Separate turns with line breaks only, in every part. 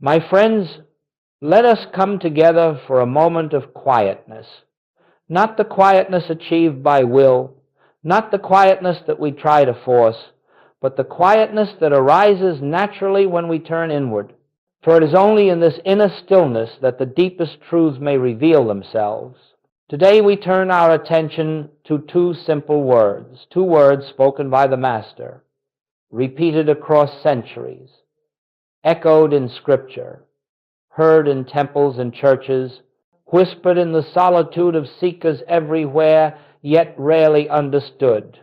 My friends, let us come together for a moment of quietness. Not the quietness achieved by will, not the quietness that we try to force, but the quietness that arises naturally when we turn inward. For it is only in this inner stillness that the deepest truths may reveal themselves. Today we turn our attention to two simple words, two words spoken by the Master, repeated across centuries, echoed in Scripture, heard in temples and churches, whispered in the solitude of seekers everywhere, yet rarely understood.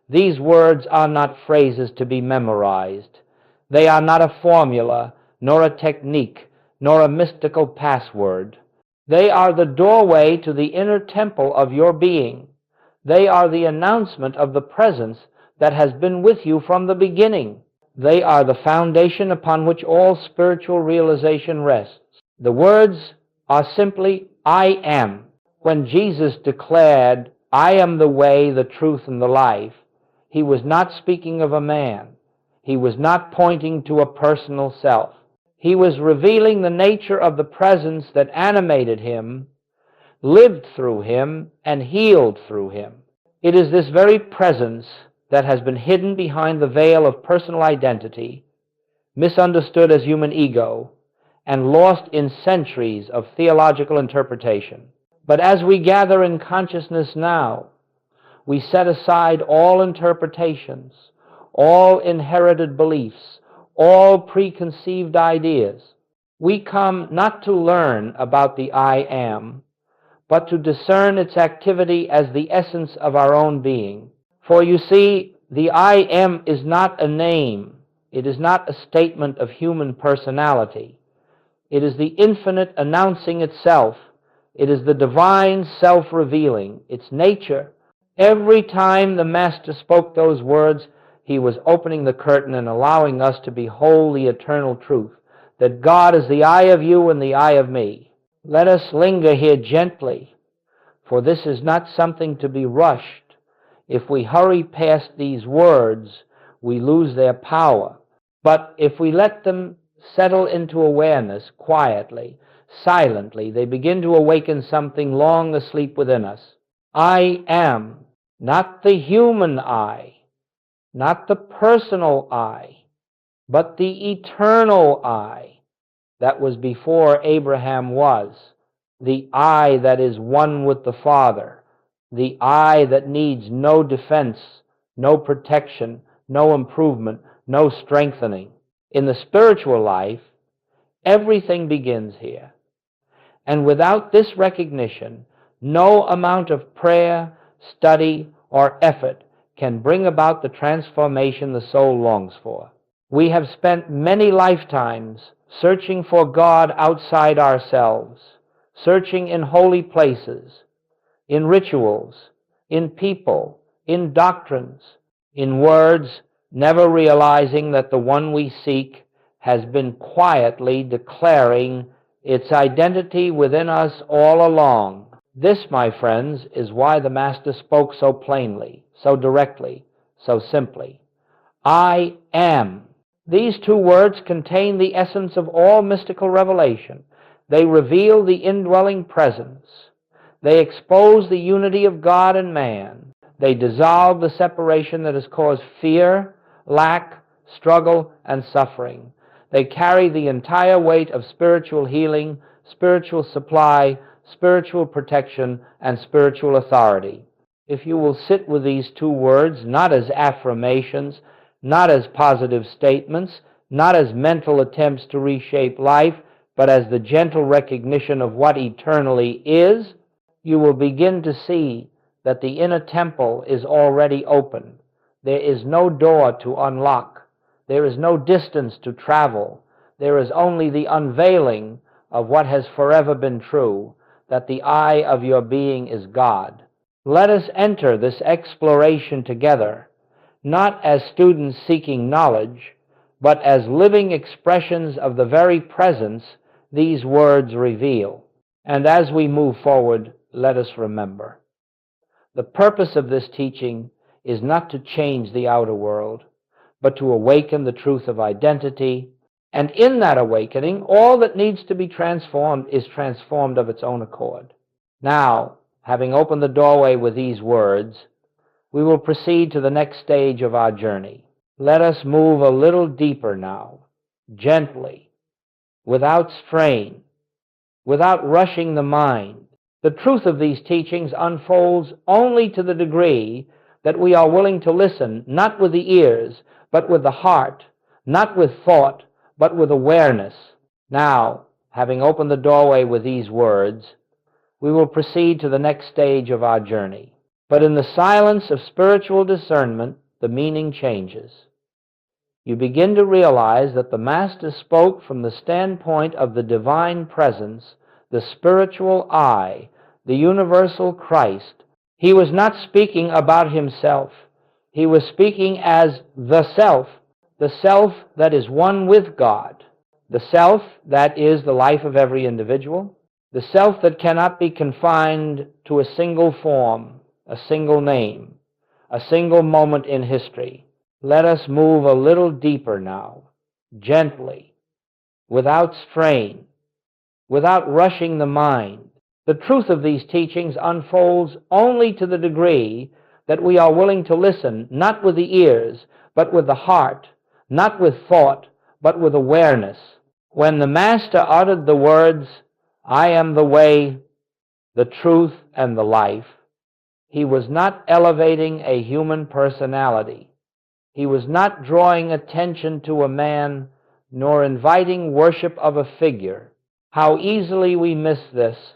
These words are not phrases to be memorized. They are not a formula, nor a technique, nor a mystical password. They are the doorway to the inner temple of your being. They are the announcement of the presence that has been with you from the beginning. They are the foundation upon which all spiritual realization rests. The words are simply, I am. When Jesus declared, I am the way, the truth, and the life, he was not speaking of a man. He was not pointing to a personal self. He was revealing the nature of the presence that animated him, lived through him, and healed through him. It is this very presence that has been hidden behind the veil of personal identity, misunderstood as human ego, and lost in centuries of theological interpretation. But as we gather in consciousness now, we set aside all interpretations, all inherited beliefs, all preconceived ideas. We come not to learn about the I am, but to discern its activity as the essence of our own being. For you see, the I am is not a name. It is not a statement of human personality. It is the infinite announcing itself. It is the divine self-revealing, its nature. Every time the Master spoke those words, he was opening the curtain and allowing us to behold the eternal truth, that God is the I of you and the I of me. Let us linger here gently, for this is not something to be rushed. If we hurry past these words, we lose their power. But if we let them settle into awareness quietly, silently, they begin to awaken something long asleep within us. I am, not the human I, not the personal I, but the eternal I that was before Abraham was, the I that is one with the Father, the I that needs no defense, no protection, no improvement, no strengthening. In the spiritual life, everything begins here. And without this recognition, no amount of prayer, study, or effort can bring about the transformation the soul longs for. We have spent many lifetimes searching for God outside ourselves, searching in holy places, in rituals, in people, in doctrines, in words, never realizing that the one we seek has been quietly declaring its identity within us all along. This, my friends, is why the Master spoke so plainly, so directly, so simply. I am. These two words contain the essence of all mystical revelation. They reveal the indwelling presence. They expose the unity of God and man. They dissolve the separation that has caused fear, lack, struggle, and suffering. They carry the entire weight of spiritual healing, spiritual supply, spiritual protection, and spiritual authority. If you will sit with these two words, not as affirmations, not as positive statements, not as mental attempts to reshape life, but as the gentle recognition of what eternally is, you will begin to see that the inner temple is already open. There is no door to unlock. There is no distance to travel. There is only the unveiling of what has forever been true, that the I of your being is God. Let us enter this exploration together, not as students seeking knowledge, but as living expressions of the very presence these words reveal. And as we move forward, let us remember, the purpose of this teaching is not to change the outer world, but to awaken the truth of identity, And in that awakening, all that needs to be transformed is transformed of its own accord. Now, having opened the doorway with these words, we will proceed to the next stage of our journey. Let us move a little deeper now, gently, without strain, without rushing the mind. The truth of these teachings unfolds only to the degree that we are willing to listen, not with the ears, but with the heart, not with thought, but with awareness. Now, having opened the doorway with these words, we will proceed to the next stage of our journey. But in the silence of spiritual discernment, the meaning changes. You begin to realize that the Master spoke from the standpoint of the divine presence, the spiritual I, the universal Christ. He was not speaking about himself. He was speaking as the self that is one with God, the self that is the life of every individual, the self that cannot be confined to a single form, a single name, a single moment in history. Let us move a little deeper now, gently, without strain, without rushing the mind. The truth of these teachings unfolds only to the degree that we are willing to listen, not with the ears, but with the heart, not with thought, but with awareness. When the Master uttered the words, "I am the way, the truth, and the life," he was not elevating a human personality. He was not drawing attention to a man, nor inviting worship of a figure. How easily we miss this.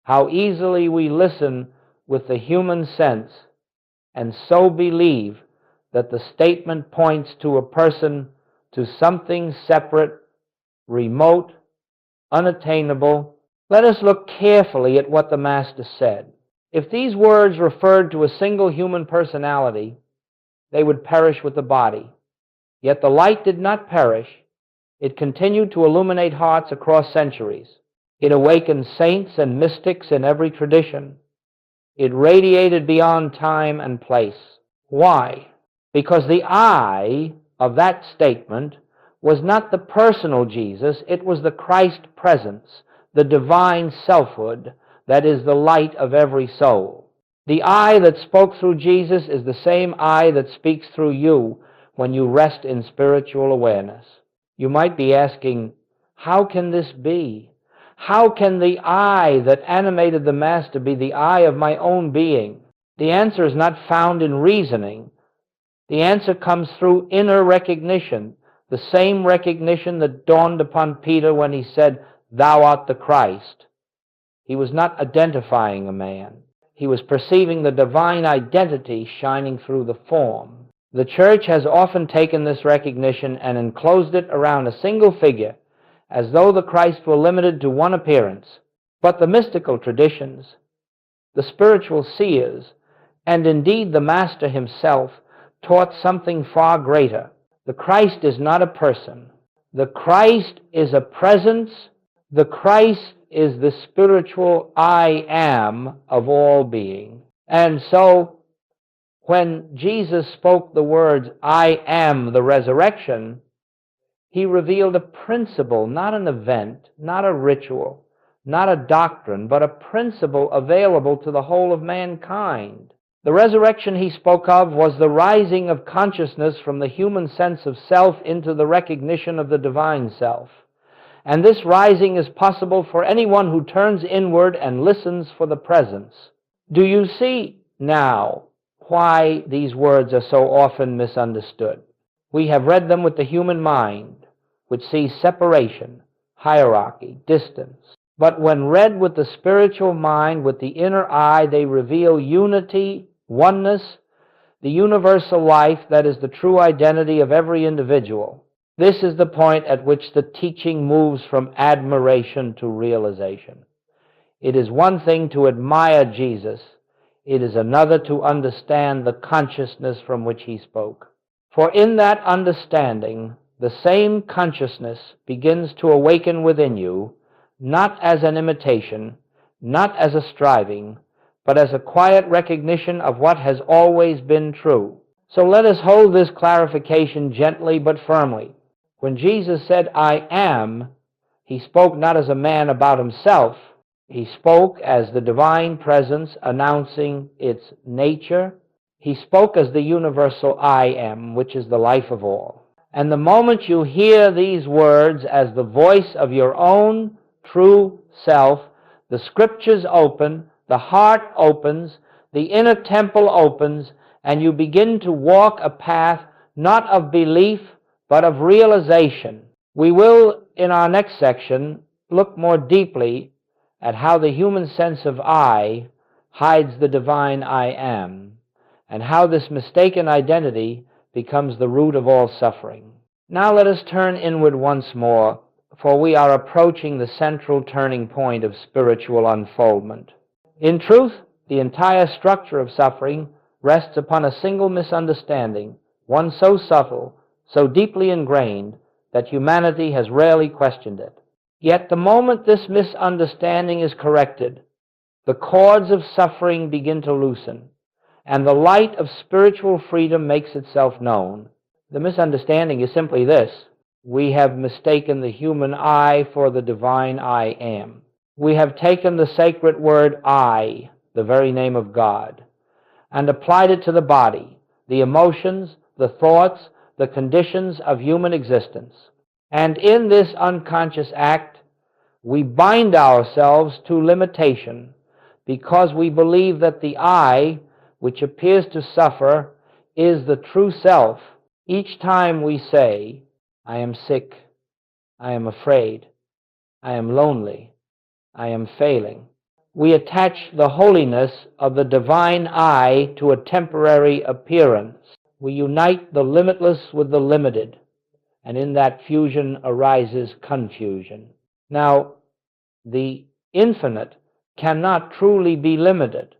How easily we listen with the human sense and so believe that the statement points to a person, to something separate, remote, unattainable. Let us look carefully at what the Master said. If these words referred to a single human personality, they would perish with the body. Yet the light did not perish. It continued to illuminate hearts across centuries. It awakened saints and mystics in every tradition. It radiated beyond time and place. Why? Because the I of that statement was not the personal Jesus, it was the Christ presence, the divine selfhood that is the light of every soul. The I that spoke through Jesus is the same I that speaks through you when you rest in spiritual awareness. You might be asking, how can this be? How can the I that animated the Master be the I of my own being? The answer is not found in reasoning. The answer comes through inner recognition, the same recognition that dawned upon Peter when he said, "Thou art the Christ." He was not identifying a man. He was perceiving the divine identity shining through the form. The Church has often taken this recognition and enclosed it around a single figure, as though the Christ were limited to one appearance. But the mystical traditions, the spiritual seers, and indeed the Master himself taught something far greater. The Christ is not a person. The Christ is a presence. The Christ is the spiritual I am of all being. And so, when Jesus spoke the words, "I am the resurrection," he revealed a principle, not an event, not a ritual, not a doctrine, but a principle available to the whole of mankind. The resurrection he spoke of was the rising of consciousness from the human sense of self into the recognition of the divine self. And this rising is possible for anyone who turns inward and listens for the presence. Do you see now why these words are so often misunderstood? We have read them with the human mind, which sees separation, hierarchy, distance. But when read with the spiritual mind, with the inner eye, they reveal unity, oneness, the universal life that is the true identity of every individual. This is the point at which the teaching moves from admiration to realization. It is one thing to admire Jesus. It is another to understand the consciousness from which he spoke. For in that understanding, the same consciousness begins to awaken within you, not as an imitation, not as a striving, but as a quiet recognition of what has always been true. So let us hold this clarification gently but firmly. When Jesus said, "I am," he spoke not as a man about himself. He spoke as the divine presence announcing its nature. He spoke as the universal I am, which is the life of all. And the moment you hear these words as the voice of your own true self, the scriptures open, the heart opens, the inner temple opens, and you begin to walk a path not of belief, but of realization. We will, in our next section, look more deeply at how the human sense of I hides the divine I am, and how this mistaken identity becomes the root of all suffering. Now let us turn inward once more, for we are approaching the central turning point of spiritual unfoldment. In truth, the entire structure of suffering rests upon a single misunderstanding, one so subtle, so deeply ingrained, that humanity has rarely questioned it. Yet the moment this misunderstanding is corrected, the cords of suffering begin to loosen, and the light of spiritual freedom makes itself known. The misunderstanding is simply this: we have mistaken the human I for the divine I am. We have taken the sacred word I, the very name of God, and applied it to the body, the emotions, the thoughts, the conditions of human existence. And in this unconscious act, we bind ourselves to limitation because we believe that the I, which appears to suffer, is the true self. Each time we say, "I am sick, I am afraid, I am lonely, I am failing," we attach the holiness of the divine I to a temporary appearance. We unite the limitless with the limited, and in that fusion arises confusion. Now, the infinite cannot truly be limited,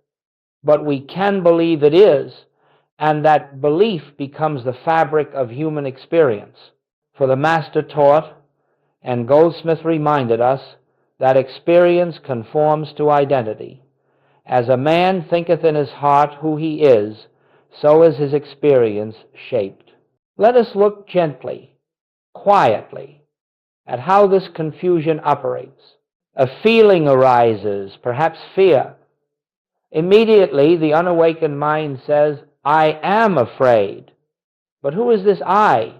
but we can believe it is, and that belief becomes the fabric of human experience. For the Master taught, and Goldsmit reminded us, that experience conforms to identity. As a man thinketh in his heart who he is, so is his experience shaped. Let us look gently, quietly, at how this confusion operates. A feeling arises, perhaps fear. Immediately, the unawakened mind says, "I am afraid." But who is this I?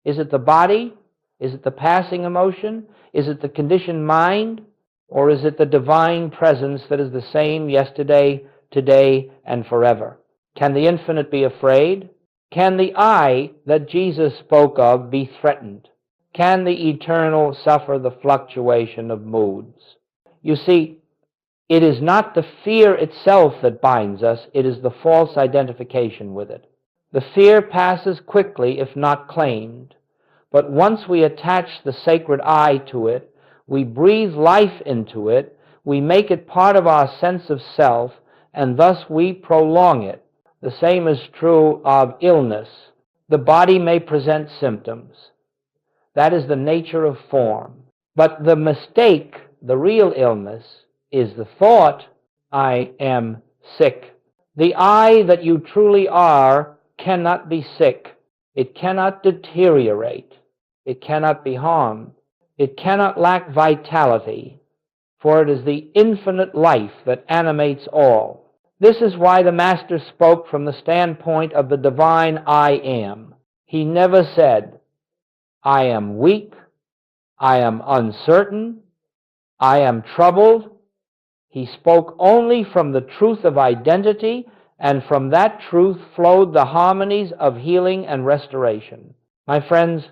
Is it the body? Is it the passing emotion? Is it the conditioned mind? Or is it the divine presence that is the same yesterday, today, and forever? Can the infinite be afraid? Can the I that Jesus spoke of be threatened? Can the eternal suffer the fluctuation of moods? You see, it is not the fear itself that binds us, it is the false identification with it. The fear passes quickly if not claimed, but once we attach the sacred I to it, we breathe life into it, we make it part of our sense of self, and thus we prolong it. The same is true of illness. The body may present symptoms. That is the nature of form. But the mistake, the real illness, is the thought, "I am sick." The I that you truly are cannot be sick. It cannot deteriorate. It cannot be harmed. It cannot lack vitality, for it is the infinite life that animates all. This is why the Master spoke from the standpoint of the divine I am. He never said, "I am weak, I am uncertain, I am troubled." He spoke only from the truth of identity, and from that truth flowed the harmonies of healing and restoration. My friends,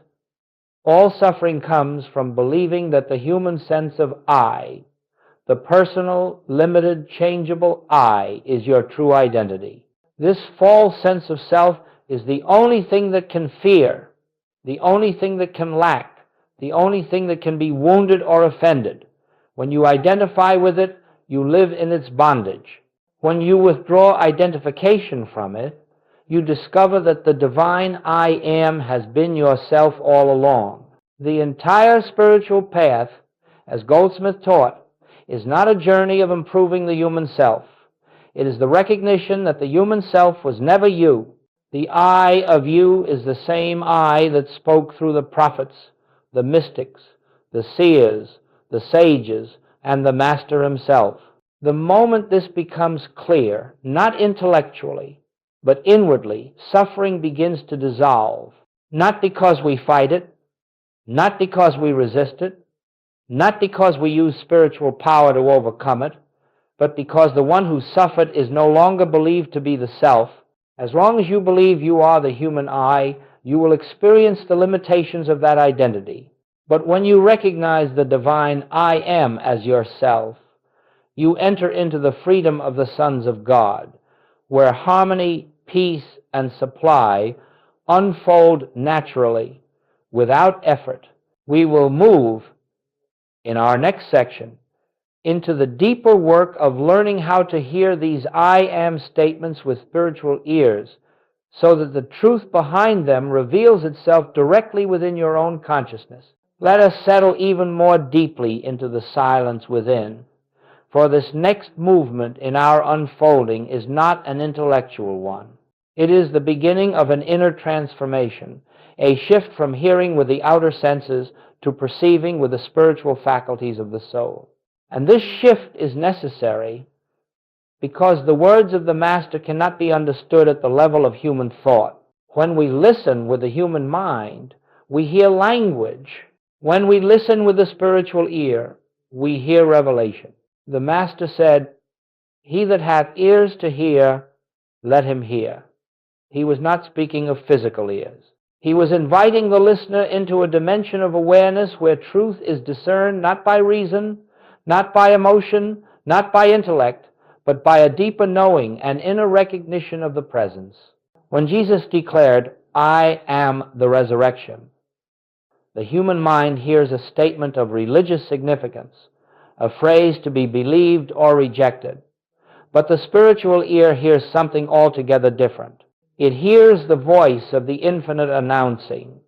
all suffering comes from believing that the human sense of I, the personal, limited, changeable I, is your true identity. This false sense of self is the only thing that can fear, the only thing that can lack, the only thing that can be wounded or offended. When you identify with it, you live in its bondage. When you withdraw identification from it, you discover that the divine I am has been yourself all along. The entire spiritual path, as Goldsmit taught, is not a journey of improving the human self. It is the recognition that the human self was never you. The I of you is the same I that spoke through the prophets, the mystics, the seers, the sages, and the Master himself. The moment this becomes clear, not intellectually, but inwardly, suffering begins to dissolve, not because we fight it, not because we resist it, not because we use spiritual power to overcome it, but because the one who suffered is no longer believed to be the self. As long as you believe you are the human I, you will experience the limitations of that identity. But when you recognize the divine I am as yourself, you enter into the freedom of the sons of God, where harmony, peace, and supply unfold naturally, without effort. We will move, in our next section, into the deeper work of learning how to hear these I am statements with spiritual ears, so that the truth behind them reveals itself directly within your own consciousness. Let us settle even more deeply into the silence within, for this next movement in our unfolding is not an intellectual one. It is the beginning of an inner transformation, a shift from hearing with the outer senses to perceiving with the spiritual faculties of the soul. And this shift is necessary because the words of the Master cannot be understood at the level of human thought. When we listen with the human mind, we hear language. When we listen with the spiritual ear, we hear revelation. The Master said, "He that hath ears to hear, let him hear." He was not speaking of physical ears. He was inviting the listener into a dimension of awareness where truth is discerned not by reason, not by emotion, not by intellect, but by a deeper knowing and inner recognition of the presence. When Jesus declared, "I am the resurrection," the human mind hears a statement of religious significance, a phrase to be believed or rejected. But the spiritual ear hears something altogether different. It hears the voice of the infinite announcing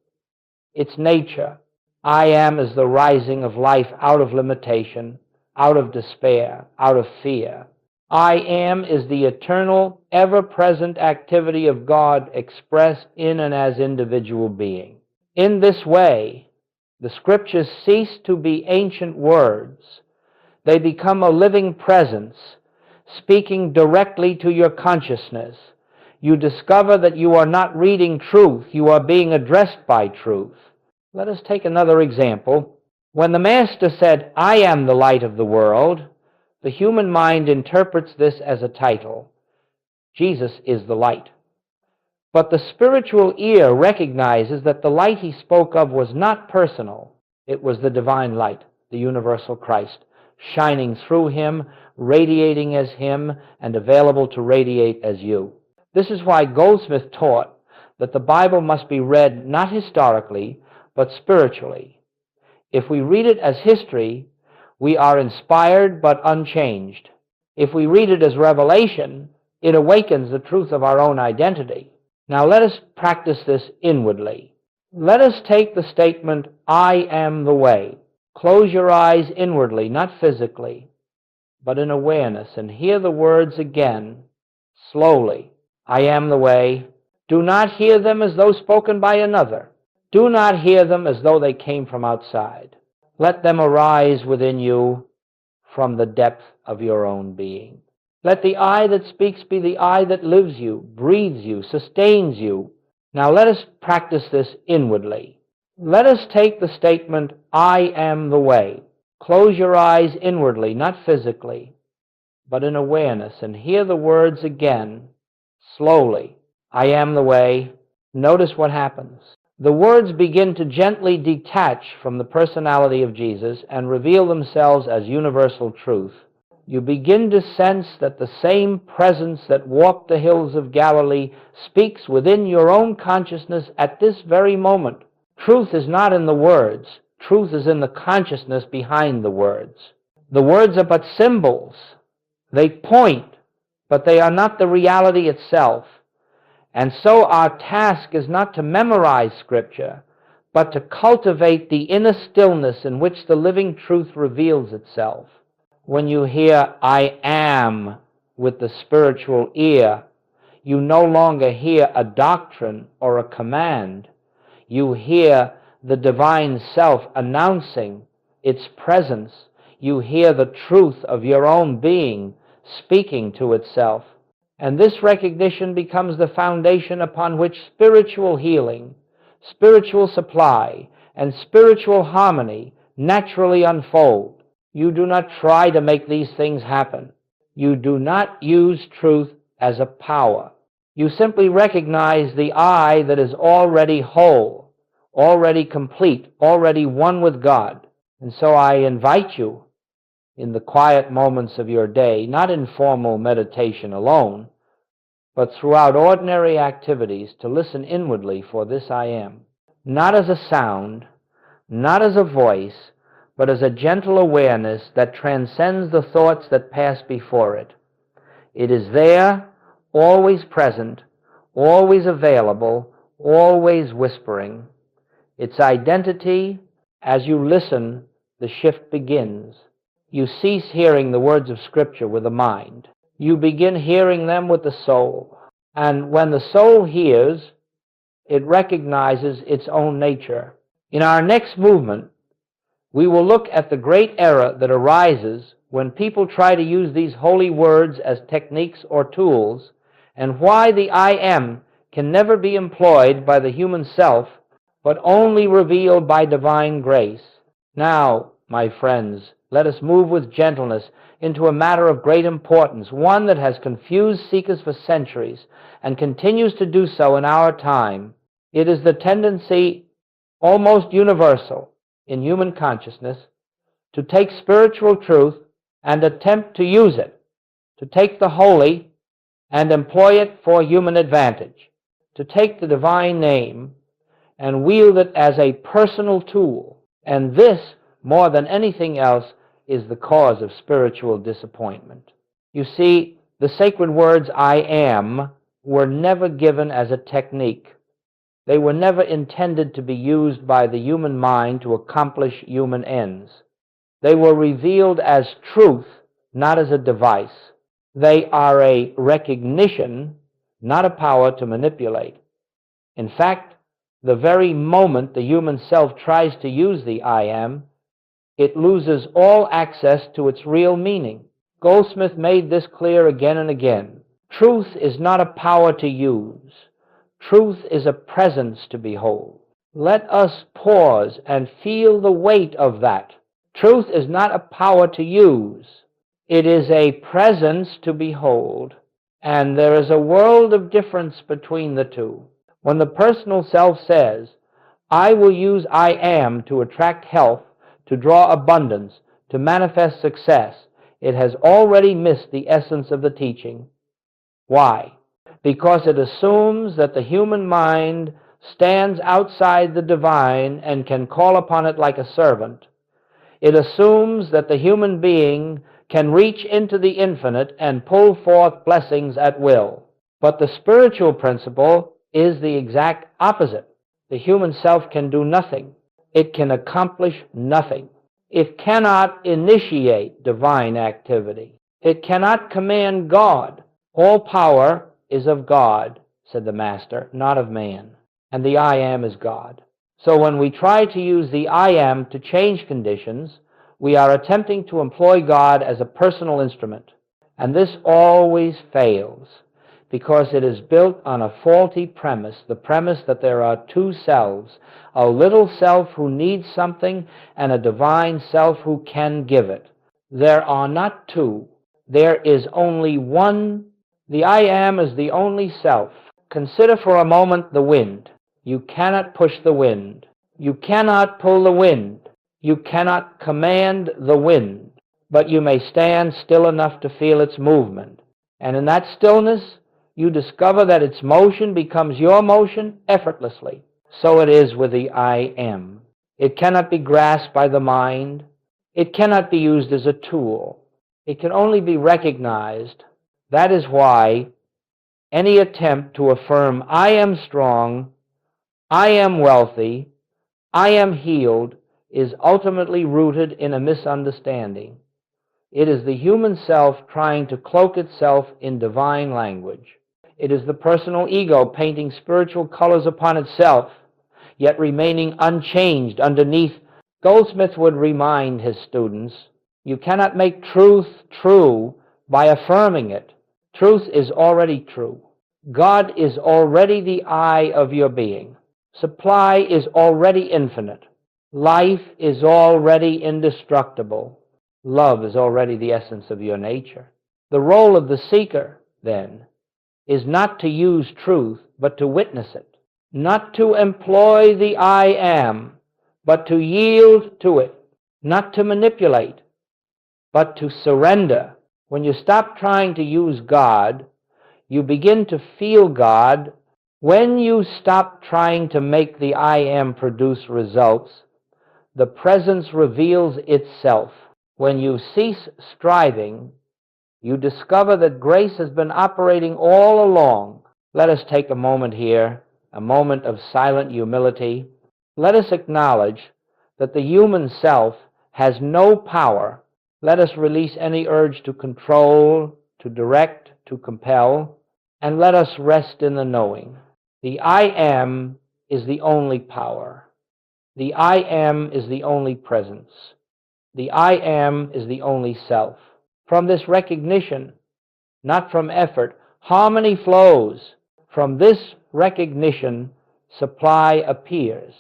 its nature. I am is the rising of life out of limitation, out of despair, out of fear. I am is the eternal, ever-present activity of God expressed in and as individual being. In this way, the scriptures cease to be ancient words. They become a living presence, speaking directly to your consciousness. You discover that you are not reading truth, you are being addressed by truth. Let us take another example. When the Master said, "I am the light of the world," the human mind interprets this as a title. Jesus is the light. But the spiritual ear recognizes that the light he spoke of was not personal. It was the divine light, the universal Christ, shining through him, radiating as him, and available to radiate as you. This is why Goldsmit taught that the Bible must be read not historically, but spiritually. If we read it as history, we are inspired but unchanged. If we read it as revelation, it awakens the truth of our own identity. Now let us practice this inwardly. Let us take the statement, "I am the way." Close your eyes inwardly, not physically, but in awareness, and hear the words again, slowly. I am the way. Do not hear them as though spoken by another. Do not hear them as though they came from outside. Let them arise within you from the depth of your own being. Let the I that speaks be the I that lives you, breathes you, sustains you. Now let us practice this inwardly. Let us take the statement, "I am the way." Close your eyes inwardly, not physically, but in awareness, and hear the words again, slowly. I am the way. Notice what happens. The words begin to gently detach from the personality of Jesus and reveal themselves as universal truth. You begin to sense that the same presence that walked the hills of Galilee speaks within your own consciousness at this very moment. Truth is not in the words. Truth is in the consciousness behind the words. The words are but symbols. They point, but they are not the reality itself. And so our task is not to memorize Scripture, but to cultivate the inner stillness in which the living truth reveals itself. When you hear "I am" with the spiritual ear, you no longer hear a doctrine or a command. You hear the divine self announcing its presence. You hear the truth of your own being speaking to itself. And this recognition becomes the foundation upon which spiritual healing, spiritual supply, and spiritual harmony naturally unfold. You do not try to make these things happen. You do not use truth as a power. You simply recognize the I that is already whole, already complete, already one with God. And so I invite you in the quiet moments of your day, not in formal meditation alone, but throughout ordinary activities, to listen inwardly for this I am, not as a sound, not as a voice, but as a gentle awareness that transcends the thoughts that pass before it. It is there, always present, always available, always whispering. Its identity, as you listen, the shift begins. You cease hearing the words of Scripture with the mind. You begin hearing them with the soul. And when the soul hears, it recognizes its own nature. In our next movement, we will look at the great error that arises when people try to use these holy words as techniques or tools, and why the I am can never be employed by the human self, but only revealed by divine grace. Now, my friends, let us move with gentleness into a matter of great importance, one that has confused seekers for centuries and continues to do so in our time. It is the tendency, almost universal in human consciousness, to take spiritual truth and attempt to use it, to take the holy and employ it for human advantage, to take the divine name and wield it as a personal tool. And this, more than anything else, is the cause of spiritual disappointment. You see, the sacred words I am were never given as a technique. They were never intended to be used by the human mind to accomplish human ends. They were revealed as truth, not as a device. They are a recognition, not a power to manipulate. In fact, the very moment the human self tries to use the I am, it loses all access to its real meaning. Goldsmit made this clear again and again. Truth is not a power to use. Truth is a presence to behold. Let us pause and feel the weight of that. Truth is not a power to use. It is a presence to behold. And there is a world of difference between the two. When the personal self says, I will use I am to attract health, to draw abundance, to manifest success, it has already missed the essence of the teaching. Why? Because it assumes that the human mind stands outside the divine and can call upon it like a servant. It assumes that the human being can reach into the infinite and pull forth blessings at will. But the spiritual principle is the exact opposite. The human self can do nothing. It can accomplish nothing. It cannot initiate divine activity. It cannot command God. All power is of God, said the Master, not of man. And the I am is God. So when we try to use the I am to change conditions, we are attempting to employ God as a personal instrument. And this always fails, because it is built on a faulty premise, the premise that there are two selves, a little self who needs something and a divine self who can give it. There are not two. There is only one. The I am is the only self. Consider for a moment the wind. You cannot push the wind. You cannot pull the wind. You cannot command the wind. But you may stand still enough to feel its movement. And in that stillness, you discover that its motion becomes your motion effortlessly. So it is with the I am. It cannot be grasped by the mind. It cannot be used as a tool. It can only be recognized. That is why any attempt to affirm I am strong, I am wealthy, I am healed is ultimately rooted in a misunderstanding. It is the human self trying to cloak itself in divine language. It is the personal ego painting spiritual colors upon itself, yet remaining unchanged underneath. Goldsmith would remind his students, you cannot make truth true by affirming it. Truth is already true. God is already the I of your being. Supply is already infinite. Life is already indestructible. Love is already the essence of your nature. The role of the seeker, then, is not to use truth, but to witness it. Not to employ the I am, but to yield to it. Not to manipulate, but to surrender. When you stop trying to use God, you begin to feel God. When you stop trying to make the I am produce results, the presence reveals itself. When you cease striving, you discover that grace has been operating all along. Let us take a moment here, a moment of silent humility. Let us acknowledge that the human self has no power. Let us release any urge to control, to direct, to compel, and let us rest in the knowing. The I am is the only power. The I am is the only presence. The I am is the only self. From this recognition, not from effort, harmony flows. From this recognition, supply appears.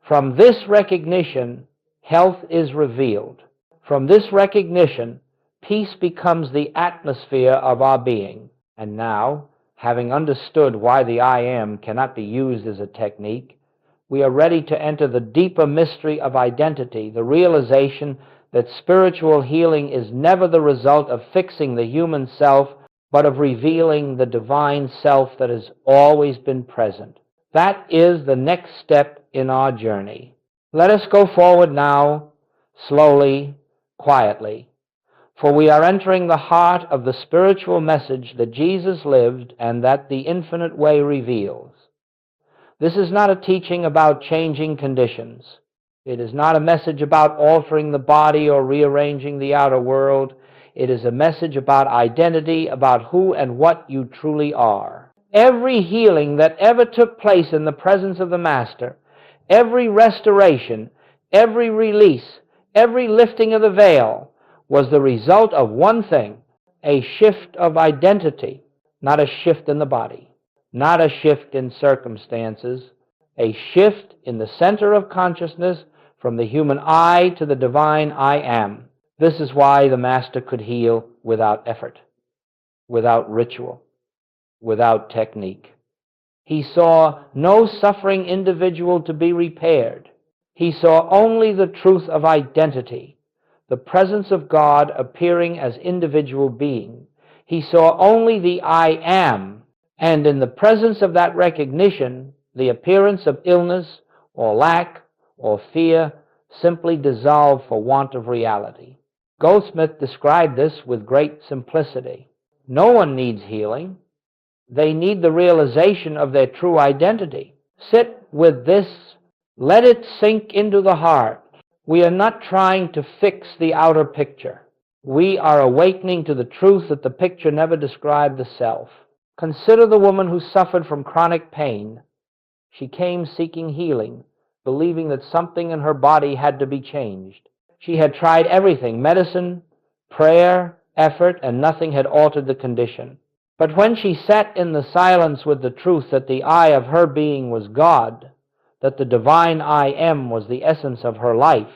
From this recognition, health is revealed. From this recognition, peace becomes the atmosphere of our being. And now, having understood why the I am cannot be used as a technique, we are ready to enter the deeper mystery of identity, the realization that spiritual healing is never the result of fixing the human self, but of revealing the divine self that has always been present. That is the next step in our journey. Let us go forward now, slowly, quietly, for we are entering the heart of the spiritual message that Jesus lived and that the infinite way reveals. This is not a teaching about changing conditions. It is not a message about altering the body or rearranging the outer world. It is a message about identity, about who and what you truly are. Every healing that ever took place in the presence of the Master, every restoration, every release, every lifting of the veil was the result of one thing, a shift of identity, not a shift in the body. Not a shift in circumstances, a shift in the center of consciousness from the human I to the divine I am. This is why the Master could heal without effort, without ritual, without technique. He saw no suffering individual to be repaired. He saw only the truth of identity, the presence of God appearing as individual being. He saw only the I am. And in the presence of that recognition, the appearance of illness or lack or fear simply dissolved for want of reality. Goldsmit described this with great simplicity. No one needs healing. They need the realization of their true identity. Sit with this. Let it sink into the heart. We are not trying to fix the outer picture. We are awakening to the truth that the picture never described the self. Consider the woman who suffered from chronic pain. She came seeking healing, believing that something in her body had to be changed. She had tried everything, medicine, prayer, effort, and nothing had altered the condition. But when she sat in the silence with the truth that the I of her being was God, that the divine I am was the essence of her life,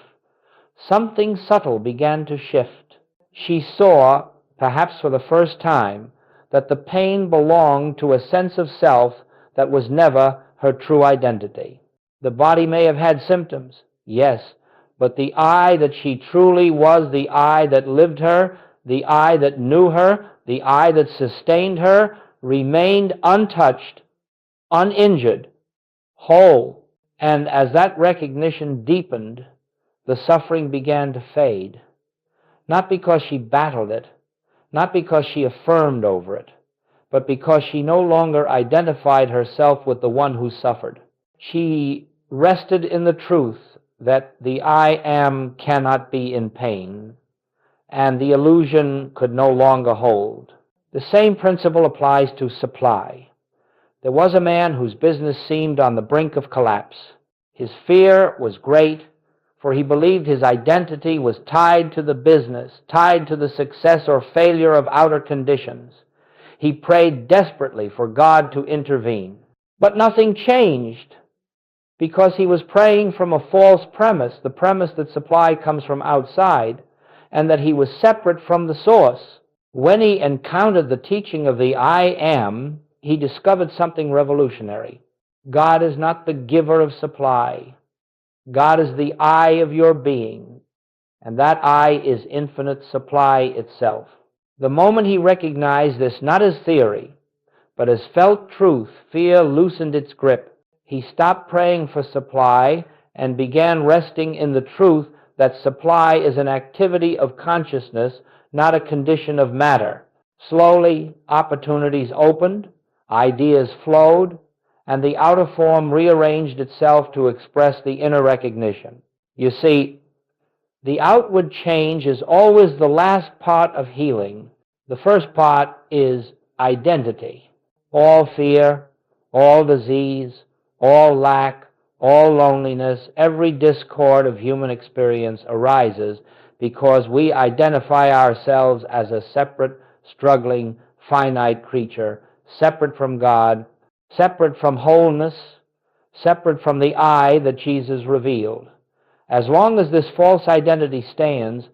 something subtle began to shift. She saw, perhaps for the first time, that the pain belonged to a sense of self that was never her true identity. The body may have had symptoms, yes, but the I that she truly was, the I that lived her, the I that knew her, the I that sustained her, remained untouched, uninjured, whole. And as that recognition deepened, the suffering began to fade. Not because she battled it, not because she affirmed over it, but because she no longer identified herself with the one who suffered. She rested in the truth that the I am cannot be in pain, and the illusion could no longer hold. The same principle applies to supply. There was a man whose business seemed on the brink of collapse. His fear was great, for he believed his identity was tied to the business, tied to the success or failure of outer conditions. He prayed desperately for God to intervene. But nothing changed, because he was praying from a false premise, the premise that supply comes from outside, and that he was separate from the source. When he encountered the teaching of the I Am, he discovered something revolutionary. God is not the giver of supply. God is the I of your being, and that I is infinite supply itself. The moment he recognized this, not as theory, but as felt truth, fear loosened its grip. He stopped praying for supply and began resting in the truth that supply is an activity of consciousness, not a condition of matter. Slowly, opportunities opened, ideas flowed, and the outer form rearranged itself to express the inner recognition. You see, the outward change is always the last part of healing. The first part is identity. All fear, all disease, all lack, all loneliness, every discord of human experience arises because we identify ourselves as a separate, struggling, finite creature, separate from God, separate from wholeness, separate from the I that Jesus revealed. As long as this false identity stands,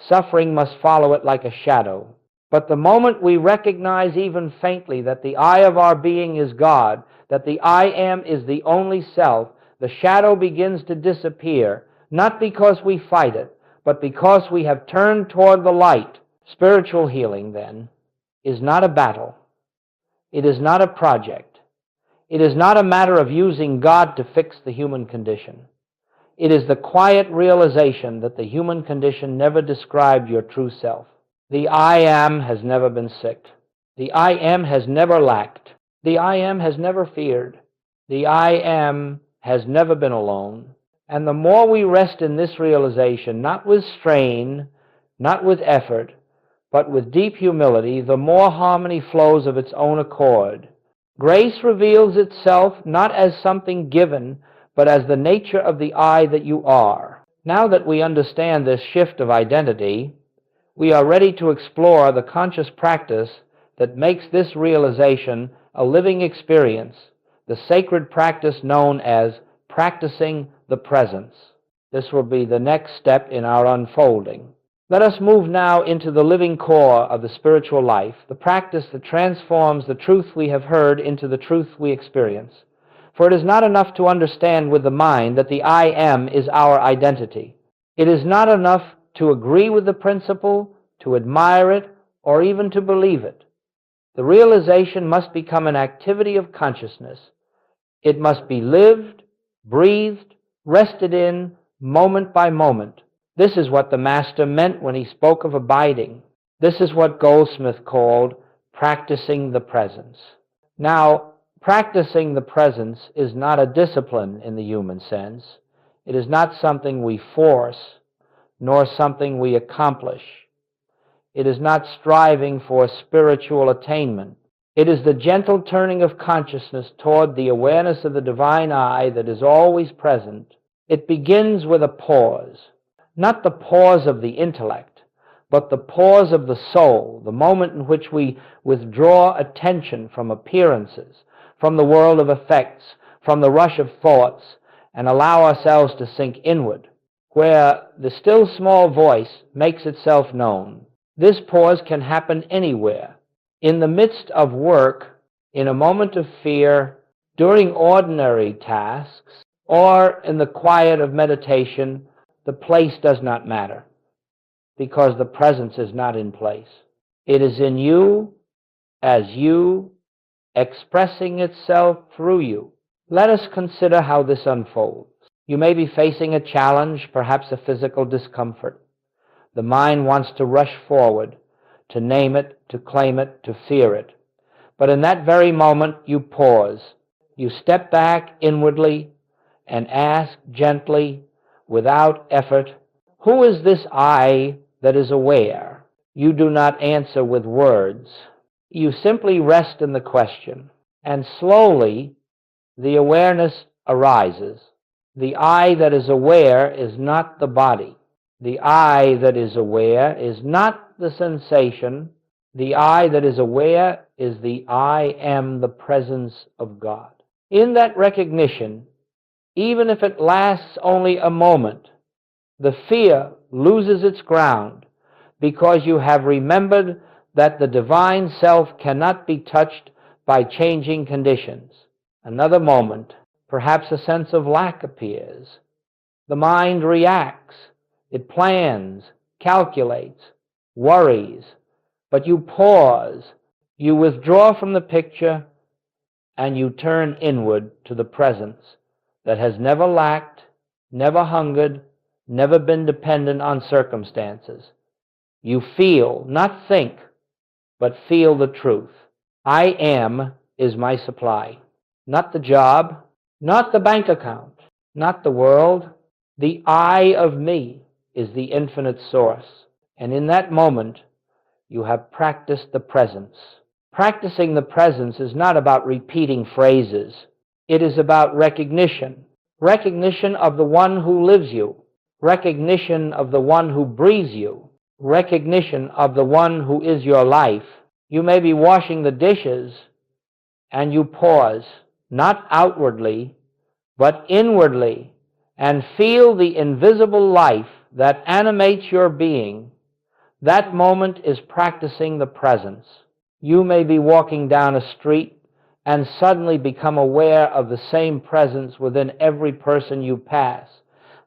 suffering must follow it like a shadow. But the moment we recognize even faintly that the I of our being is God, that the I Am is the only self, the shadow begins to disappear, not because we fight it, but because we have turned toward the light. Spiritual healing, then, is not a battle. It is not a project. It is not a matter of using God to fix the human condition. It is the quiet realization that the human condition never described your true self. The I Am has never been sick. The I Am has never lacked. The I Am has never feared. The I Am has never been alone. And the more we rest in this realization, not with strain, not with effort, but with deep humility, the more harmony flows of its own accord. Grace reveals itself not as something given, but as the nature of the I that you are. Now that we understand this shift of identity, we are ready to explore the conscious practice that makes this realization a living experience, the sacred practice known as practicing the presence. This will be the next step in our unfolding. Let us move now into the living core of the spiritual life, the practice that transforms the truth we have heard into the truth we experience. For it is not enough to understand with the mind that the I Am is our identity. It is not enough to agree with the principle, to admire it, or even to believe it. The realization must become an activity of consciousness. It must be lived, breathed, rested in, moment by moment. This is what the Master meant when he spoke of abiding. This is what Goldsmit called practicing the presence. Now, practicing the presence is not a discipline in the human sense. It is not something we force, nor something we accomplish. It is not striving for spiritual attainment. It is the gentle turning of consciousness toward the awareness of the divine I that is always present. It begins with a pause, not the pause of the intellect, but the pause of the soul, the moment in which we withdraw attention from appearances, from the world of effects, from the rush of thoughts, and allow ourselves to sink inward, where the still small voice makes itself known. This pause can happen anywhere, in the midst of work, in a moment of fear, during ordinary tasks, or in the quiet of meditation. The place does not matter, because the presence is not in place. It is in you, as you, expressing itself through you. Let us consider how this unfolds. You may be facing a challenge, perhaps a physical discomfort. The mind wants to rush forward, to name it, to claim it, to fear it. But in that very moment, you pause. You step back inwardly and ask gently, without effort, who is this I that is aware? You do not answer with words. You simply rest in the question. and slowly the awareness arises. The I that is aware is not the body. The I that is aware is not the sensation. The I that is aware is the I am the presence of God. In that recognition, even if it lasts only a moment, the fear loses its ground because you have remembered that the divine self cannot be touched by changing conditions. Another moment, perhaps a sense of lack appears. The mind reacts. It plans, calculates, worries. But you pause. You withdraw from the picture and you turn inward to the presence that has never lacked, never hungered, never been dependent on circumstances. You feel, not think, but feel the truth. I am is my supply. Not the job, not the bank account, not the world. The I of me is the infinite source. And in that moment, you have practiced the presence. Practicing the presence is not about repeating phrases. It is about recognition. Recognition of the one who lives you. Recognition of the one who breathes you. Recognition of the one who is your life. You may be washing the dishes and you pause, not outwardly, but inwardly, and feel the invisible life that animates your being. That moment is practicing the presence. You may be walking down a street and suddenly become aware of the same presence within every person you pass.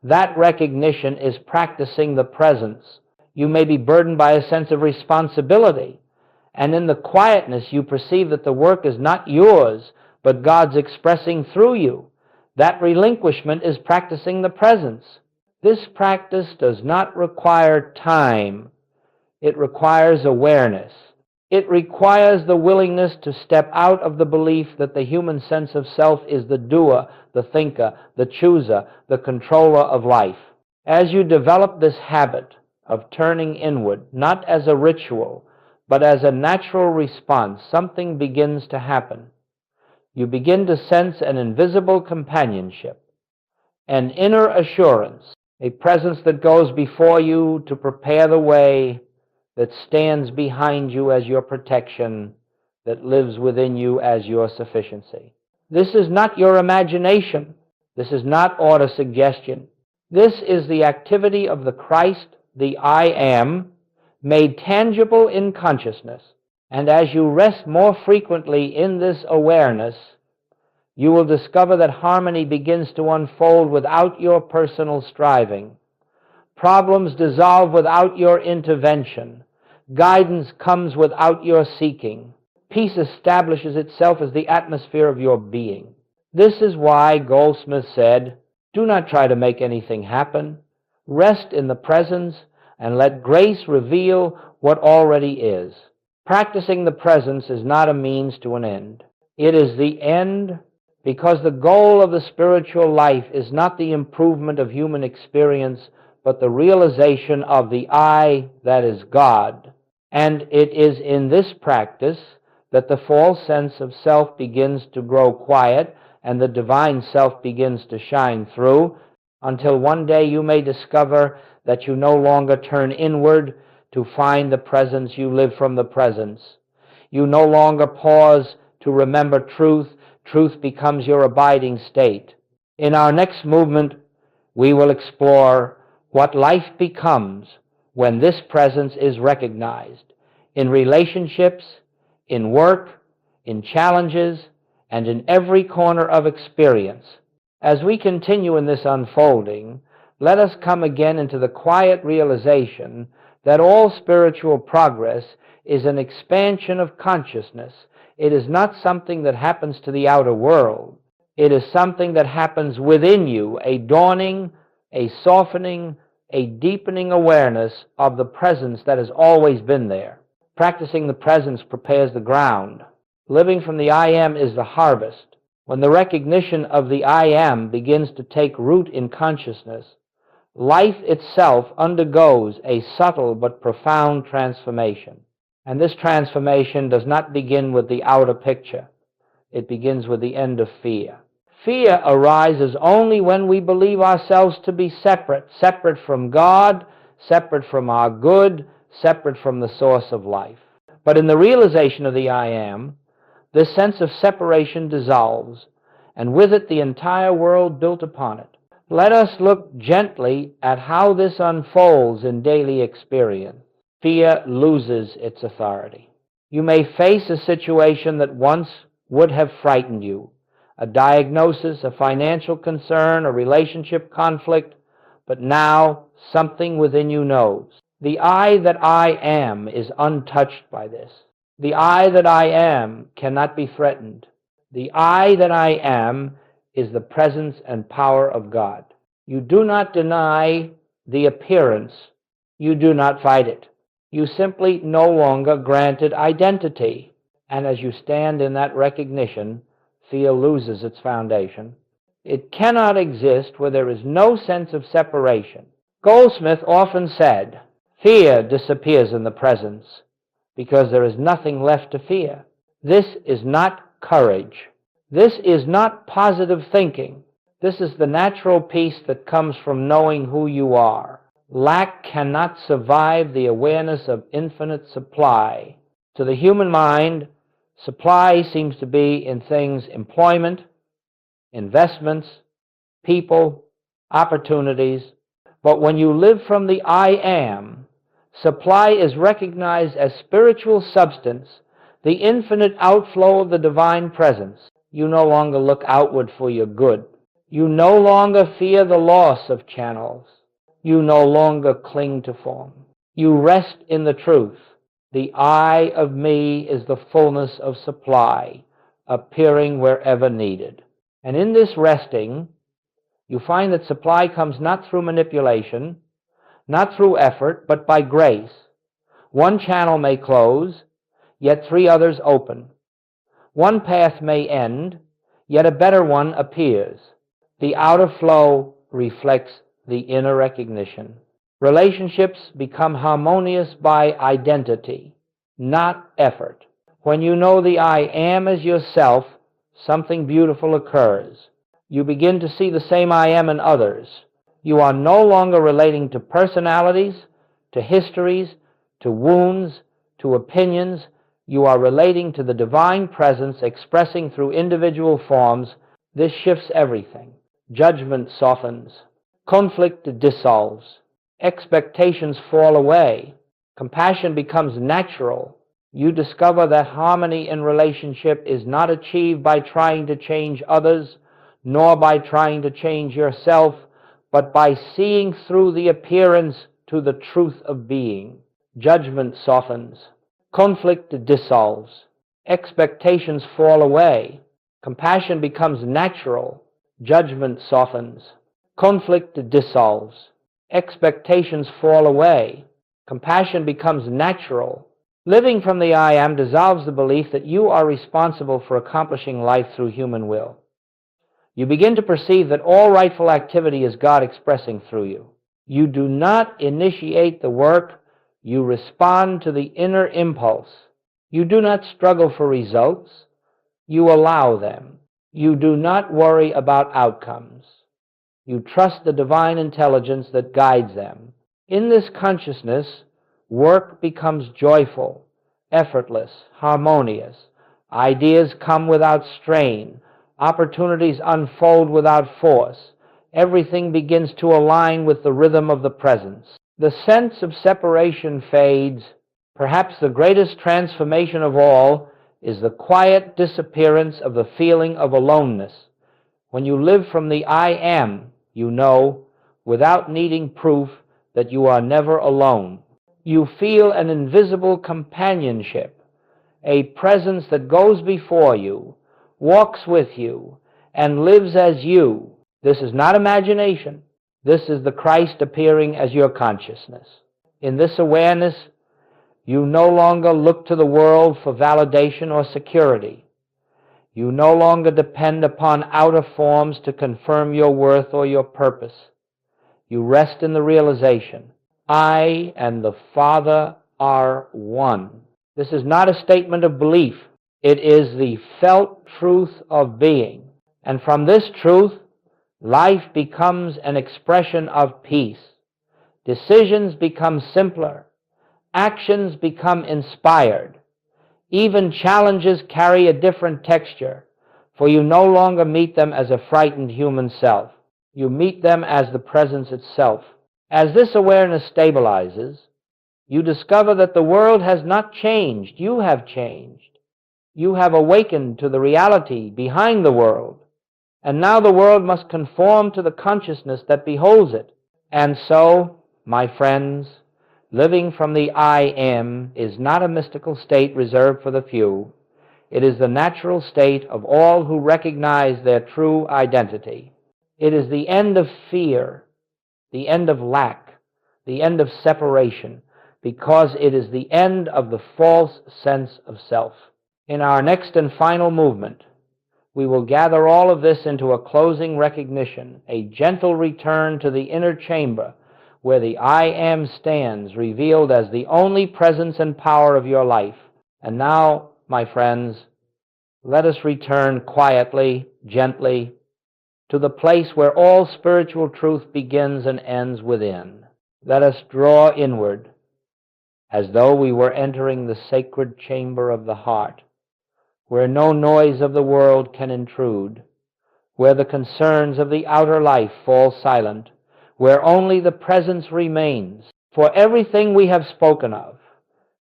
That recognition is practicing the presence. You may be burdened by a sense of responsibility, and in the quietness you perceive that the work is not yours, but God's expressing through you. That relinquishment is practicing the presence. This practice does not require time. It requires awareness. It requires the willingness to step out of the belief that the human sense of self is the doer, the thinker, the chooser, the controller of life. As you develop this habit of turning inward, not as a ritual, but as a natural response, something begins to happen. You begin to sense an invisible companionship, an inner assurance, a presence that goes before you to prepare the way, that stands behind you as your protection, that lives within you as your sufficiency. This is not your imagination. This is not autosuggestion. This is the activity of the Christ, the I am, made tangible in consciousness. And as you rest more frequently in this awareness, you will discover that harmony begins to unfold without your personal striving. Problems dissolve without your intervention. Guidance comes without your seeking. Peace establishes itself as the atmosphere of your being. This is why Goldsmit said, "Do not try to make anything happen. Rest in the presence and let grace reveal what already is." Practicing the presence is not a means to an end. It is the end, because the goal of the spiritual life is not the improvement of human experience, but the realization of the I that is God. And it is in this practice that the false sense of self begins to grow quiet and the divine self begins to shine through, until one day you may discover that you no longer turn inward to find the presence. You live from the presence. You no longer pause to remember truth. Truth becomes your abiding state. In our next movement, we will explore what life becomes when this presence is recognized in relationships, in work, in challenges, and in every corner of experience. As we continue in this unfolding, let us come again into the quiet realization that all spiritual progress is an expansion of consciousness. It is not something that happens to the outer world. It is something that happens within you, a dawning, a softening, a deepening awareness of the presence that has always been there. Practicing the presence prepares the ground. Living from the I am is the harvest. When the recognition of the I am begins to take root in consciousness, life itself undergoes a subtle but profound transformation. And this transformation does not begin with the outer picture. It begins with the end of fear. Fear arises only when we believe ourselves to be separate, separate from God, separate from our good, separate from the source of life. But in the realization of the I Am, this sense of separation dissolves, and with it the entire world built upon it. Let us look gently at how this unfolds in daily experience. Fear loses its authority. You may face a situation that once would have frightened you, a diagnosis, a financial concern, a relationship conflict, but now something within you knows. The I that I am is untouched by this. The I that I am cannot be threatened. The I that I am is the presence and power of God. You do not deny the appearance. You do not fight it. You simply no longer grant it identity. And as you stand in that recognition, fear loses its foundation. It cannot exist where there is no sense of separation. Goldsmit often said, fear disappears in the presence because there is nothing left to fear. This is not courage. This is not positive thinking. This is the natural peace that comes from knowing who you are. Lack cannot survive the awareness of infinite supply. To the human mind, supply seems to be in things, employment, investments, people, opportunities. But when you live from the I Am, supply is recognized as spiritual substance, the infinite outflow of the divine presence. You no longer look outward for your good. You no longer fear the loss of channels. You no longer cling to form. You rest in the truth. The I of me is the fullness of supply, appearing wherever needed. And in this resting, you find that supply comes not through manipulation, not through effort, but by grace. One channel may close, yet 3 others open. One path may end, yet a better one appears. The outer flow reflects the inner recognition. Relationships become harmonious by identity, not effort. When you know the I Am as yourself, something beautiful occurs. You begin to see the same I Am in others. You are no longer relating to personalities, to histories, to wounds, to opinions. You are relating to the divine presence expressing through individual forms. This shifts everything. Judgment softens. Conflict dissolves. Expectations fall away. Compassion becomes natural. You discover that harmony in relationship is not achieved by trying to change others, nor by trying to change yourself, but by seeing through the appearance to the truth of being. Judgment softens. Conflict dissolves. Expectations fall away. Compassion becomes natural. Judgment softens. Conflict dissolves. Expectations fall away. Compassion becomes natural. Living from the I Am dissolves the belief that you are responsible for accomplishing life through human will. You begin to perceive that all rightful activity is God expressing through you. You do not initiate the work. You respond to the inner impulse. You do not struggle for results. You allow them. You do not worry about outcomes. You trust the divine intelligence that guides them. In this consciousness, work becomes joyful, effortless, harmonious. Ideas come without strain. Opportunities unfold without force. Everything begins to align with the rhythm of the presence. The sense of separation fades. Perhaps the greatest transformation of all is the quiet disappearance of the feeling of aloneness. When you live from the I Am, you know, without needing proof, that you are never alone. You feel an invisible companionship, a presence that goes before you, walks with you, and lives as you. This is not imagination. This is the Christ appearing as your consciousness. In this awareness, you no longer look to the world for validation or security. You no longer depend upon outer forms to confirm your worth or your purpose. You rest in the realization, I and the Father are one. This is not a statement of belief. It is the felt truth of being. And from this truth, life becomes an expression of peace. Decisions become simpler. Actions become inspired. Even challenges carry a different texture, for you no longer meet them as a frightened human self. You meet them as the presence itself. As this awareness stabilizes, you discover that the world has not changed. You have changed. You have awakened to the reality behind the world, and now the world must conform to the consciousness that beholds it. And so, my friends, living from the I am is not a mystical state reserved for the few. It is the natural state of all who recognize their true identity. It is the end of fear, the end of lack, the end of separation, because it is the end of the false sense of self. In our next and final movement, we will gather all of this into a closing recognition, a gentle return to the inner chamber where the I am stands, revealed as the only presence and power of your life. And now, my friends, let us return quietly, gently, to the place where all spiritual truth begins and ends within. Let us draw inward, as though we were entering the sacred chamber of the heart, where no noise of the world can intrude, where the concerns of the outer life fall silent, where only the presence remains. For everything we have spoken of,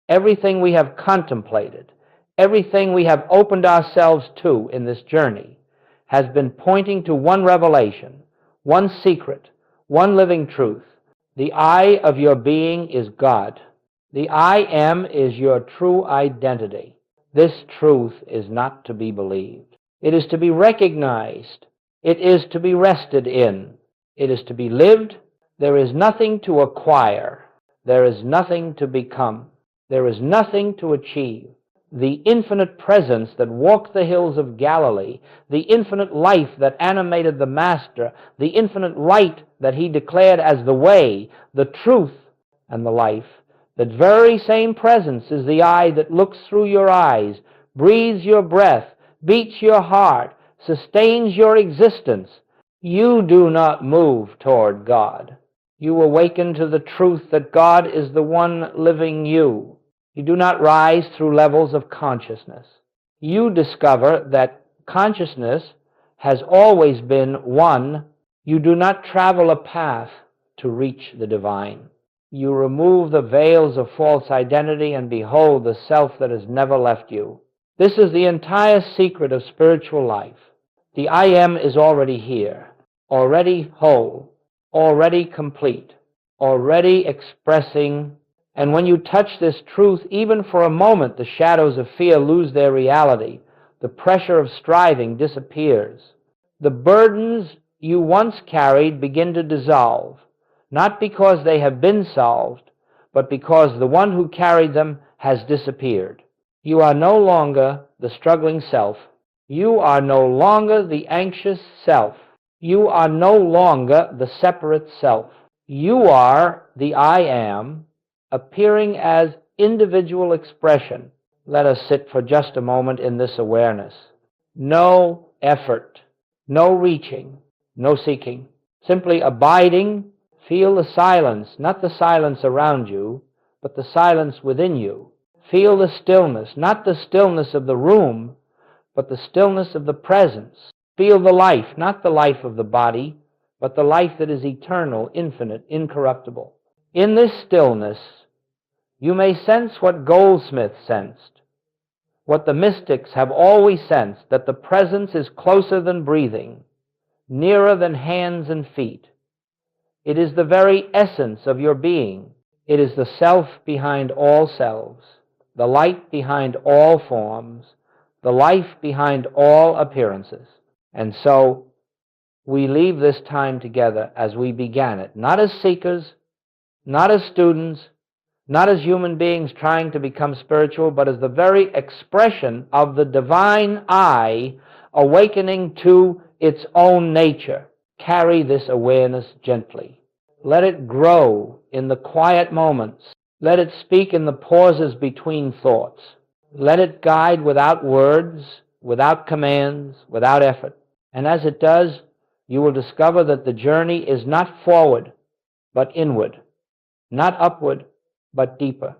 everything we have contemplated, everything we have opened ourselves to in this journey has been pointing to one revelation, one secret, one living truth. The I of your being is God. The I am is your true identity. This truth is not to be believed. It is to be recognized. It is to be rested in. It is to be lived. There is nothing to acquire. There is nothing to become. There is nothing to achieve. The infinite presence that walked the hills of Galilee, the infinite life that animated the Master, the infinite light that he declared as the way, the truth, and the life, that very same presence is the eye that looks through your eyes, breathes your breath, beats your heart, sustains your existence. You do not move toward God. You awaken to the truth that God is the one living you. You do not rise through levels of consciousness. You discover that consciousness has always been one. You do not travel a path to reach the divine. You remove the veils of false identity and behold the self that has never left you. This is the entire secret of spiritual life. The I am is already here, already whole, already complete, already expressing. And when you touch this truth, even for a moment, the shadows of fear lose their reality. The pressure of striving disappears. The burdens you once carried begin to dissolve, not because they have been solved, but because the one who carried them has disappeared. You are no longer the struggling self. You are no longer the anxious self. You are no longer the separate self. You are the I am, appearing as individual expression. Let us sit for just a moment in this awareness. No effort, no reaching, no seeking. Simply abiding. Feel the silence, not the silence around you, but the silence within you. Feel the stillness, not the stillness of the room, but the stillness of the presence. Feel the life, not the life of the body, but the life that is eternal, infinite, incorruptible. In this stillness, you may sense what Goldsmit sensed, what the mystics have always sensed, that the presence is closer than breathing, nearer than hands and feet. It is the very essence of your being. It is the self behind all selves, the light behind all forms, the life behind all appearances. And so we leave this time together as we began it, not as seekers, not as students, not as human beings trying to become spiritual, but as the very expression of the divine I awakening to its own nature. Carry this awareness gently. Let it grow in the quiet moments. Let it speak in the pauses between thoughts. Let it guide without words, without commands, without effort. And as it does, you will discover that the journey is not forward, but inward, not upward, but deeper,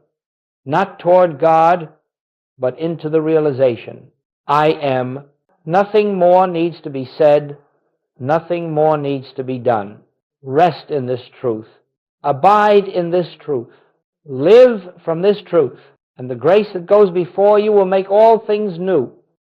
not toward God, but into the realization, I am. Nothing more needs to be said, nothing more needs to be done. Rest in this truth. Abide in this truth. Live from this truth. And the grace that goes before you will make all things new.